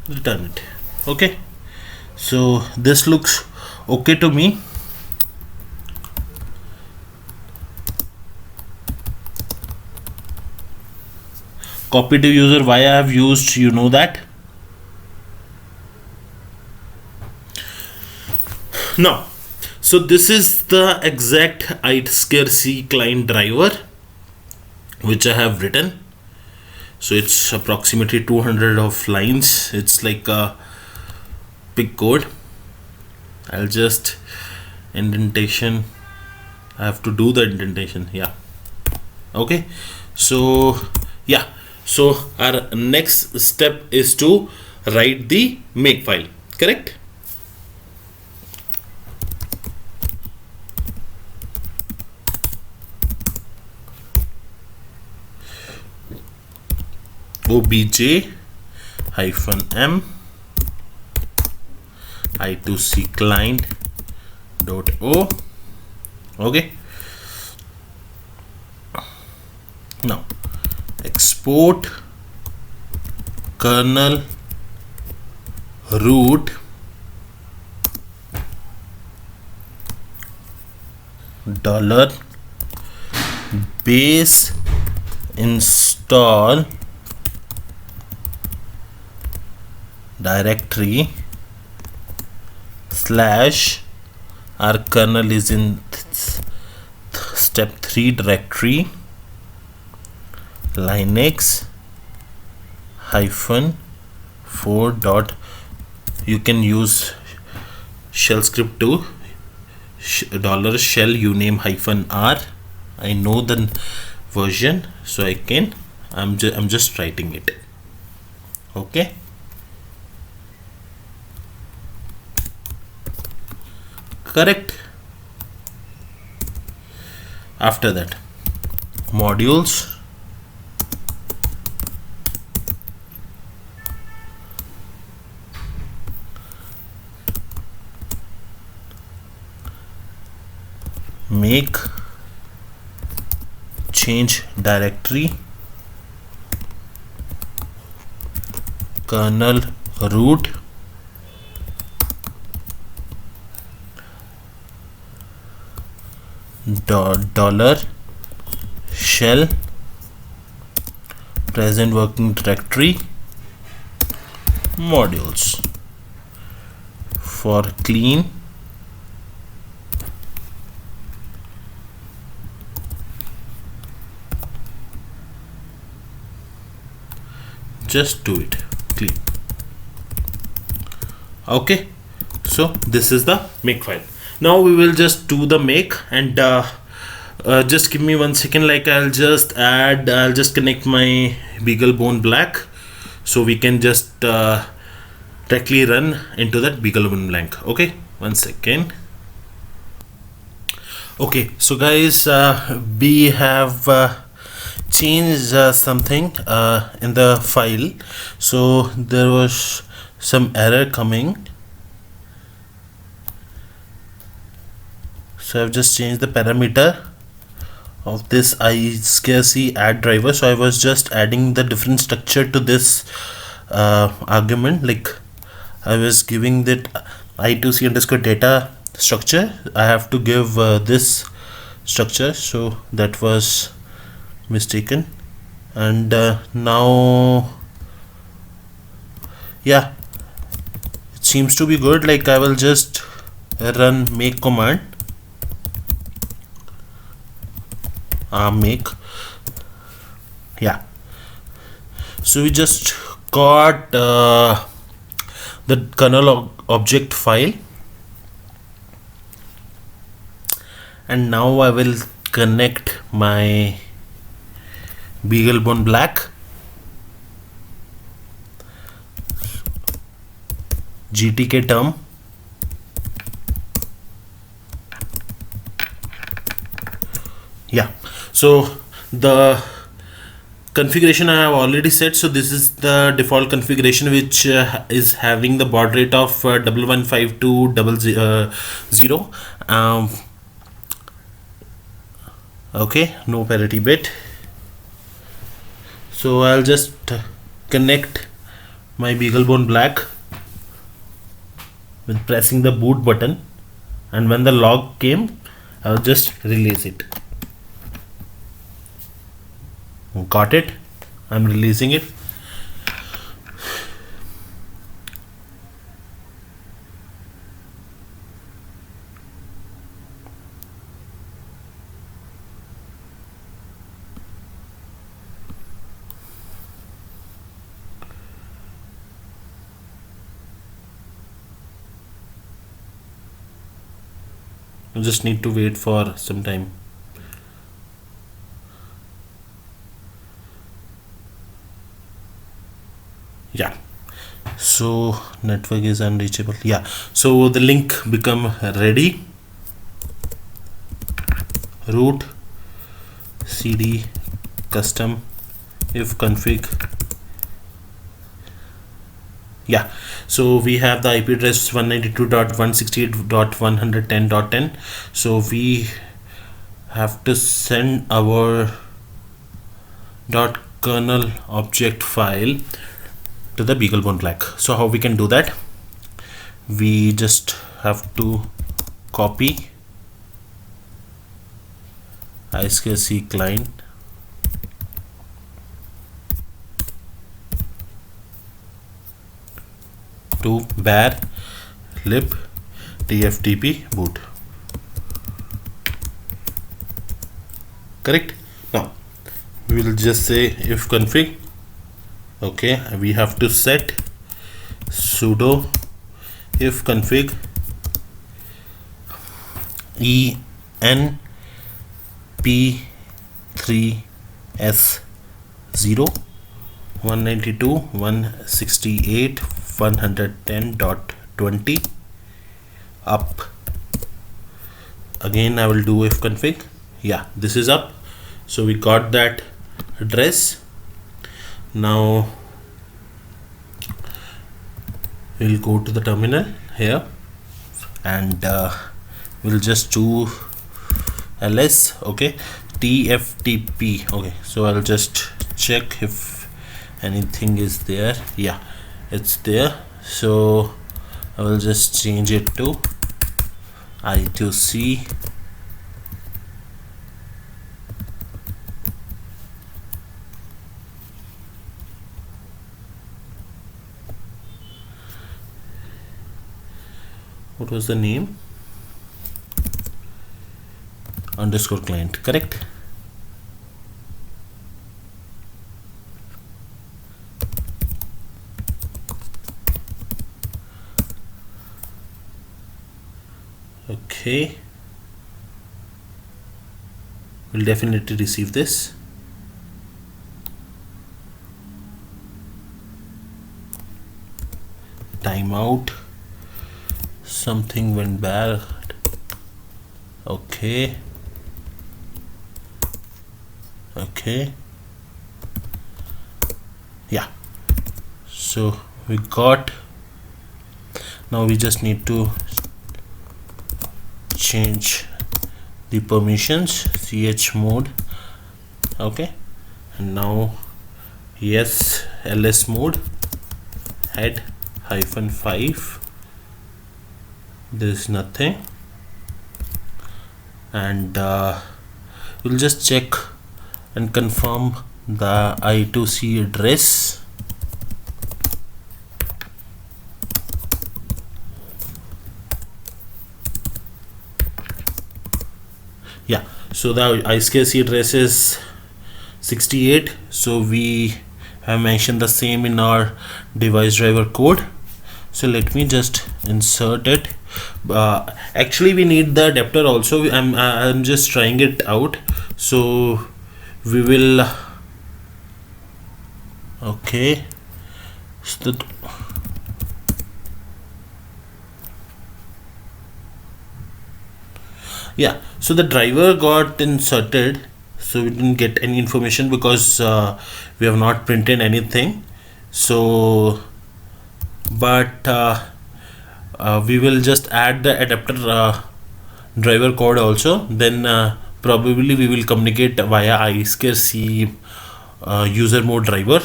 return it. Okay, so this looks okay to me. Copy to user, why I have used, you know that. Now, so this is the exact I2C client driver which I have written. So it's approximately 200 of lines. It's like a big code. I'll just indentation. I have to do the indentation. Yeah. Okay. So yeah. So our next step is to write the make file. Correct? obj -m I2C client .o. Okay, now export kernel root dollar base install directory slash our kernel is in step 3 directory linux -4 dot, you can use shell script to dollar shell uname -r. I know the version, so I can I'm just writing it. Okay, correct. After that, modules make change directory kernel root dollar shell present working directory modules for clean just do it clean. Okay, so this is the make file. Now we will just do the make, and just give me 1 second. Like I'll just connect my BeagleBone Black so we can just directly run into that BeagleBone Black. Okay, 1 second. Okay, so guys, we have changed something in the file. So there was some error coming, so I've just changed the parameter of this I2C add driver. So I was just adding the different structure to this argument. Like I was giving that I2C underscore data structure, I have to give this structure, so that was mistaken. And now yeah, it seems to be good. Like I will just run make command, make, yeah. So we just got the kernel object file, and now I will connect my BeagleBone Black GTK term, yeah. So the configuration I have already set. So this is the default configuration, which is having the baud rate of 115200. Okay, no parity bit. So I'll just connect my BeagleBone Black with pressing the boot button, and when the log came, I'll just release it. Got it? I'm releasing it. You just need to wait for some time. Yeah, so network is unreachable. Yeah, so the link become ready. Root cd custom if config. Yeah, so we have the IP address 192.168.110.10. so we have to send our .kernel object file to the BeagleBone Black. So how we can do that? We just have to copy I2C client to var lib tftp boot. Correct? Now we will just say if config. Okay, we have to set sudo if config enp3s0 192.168.110.20 up. Again I will do if config. Yeah, this is up. So we got that address. Now we'll go to the terminal here, and we'll just do ls. Okay, tftp. Okay, so I'll just check if anything is there. Yeah, it's there. So I will just change it to I2C. What was the name? Underscore client, correct? Okay, we'll definitely receive this. Timeout, something went bad. Okay, yeah, so we got. Now we just need to change the permissions, chmod. Okay, and now yes, ls mode, head -5, there is nothing, and we'll just check and confirm the I2C address. Yeah, so the I2C address is 68, so we have mentioned the same in our device driver code. So let me just insert it. Actually we need the adapter also. I'm just trying it out, so we will okay, so yeah, so the driver got inserted, so we didn't get any information because we have not printed anything. So but we will just add the adapter driver code also, then probably we will communicate via I2C user mode driver.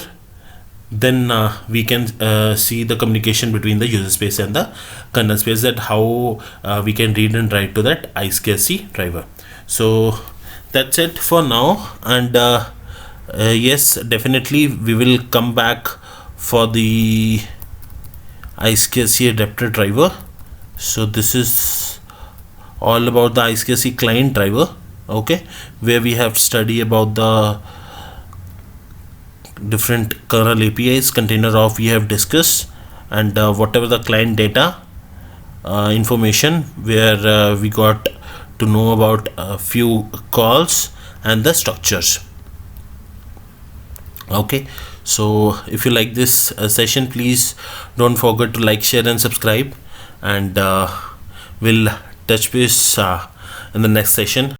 Then we can see the communication between the user space and the kernel space, that how we can read and write to that I2C driver. So that's it for now, and yes, definitely we will come back for the I2C adapter driver. So this is all about the I2C client driver, okay, where we have studied about the different kernel APIs, container of we have discussed, and whatever the client data information, where we got to know about a few calls and the structures. Okay, so if you like this session, please don't forget to like, share and subscribe, and we'll touch base in the next session.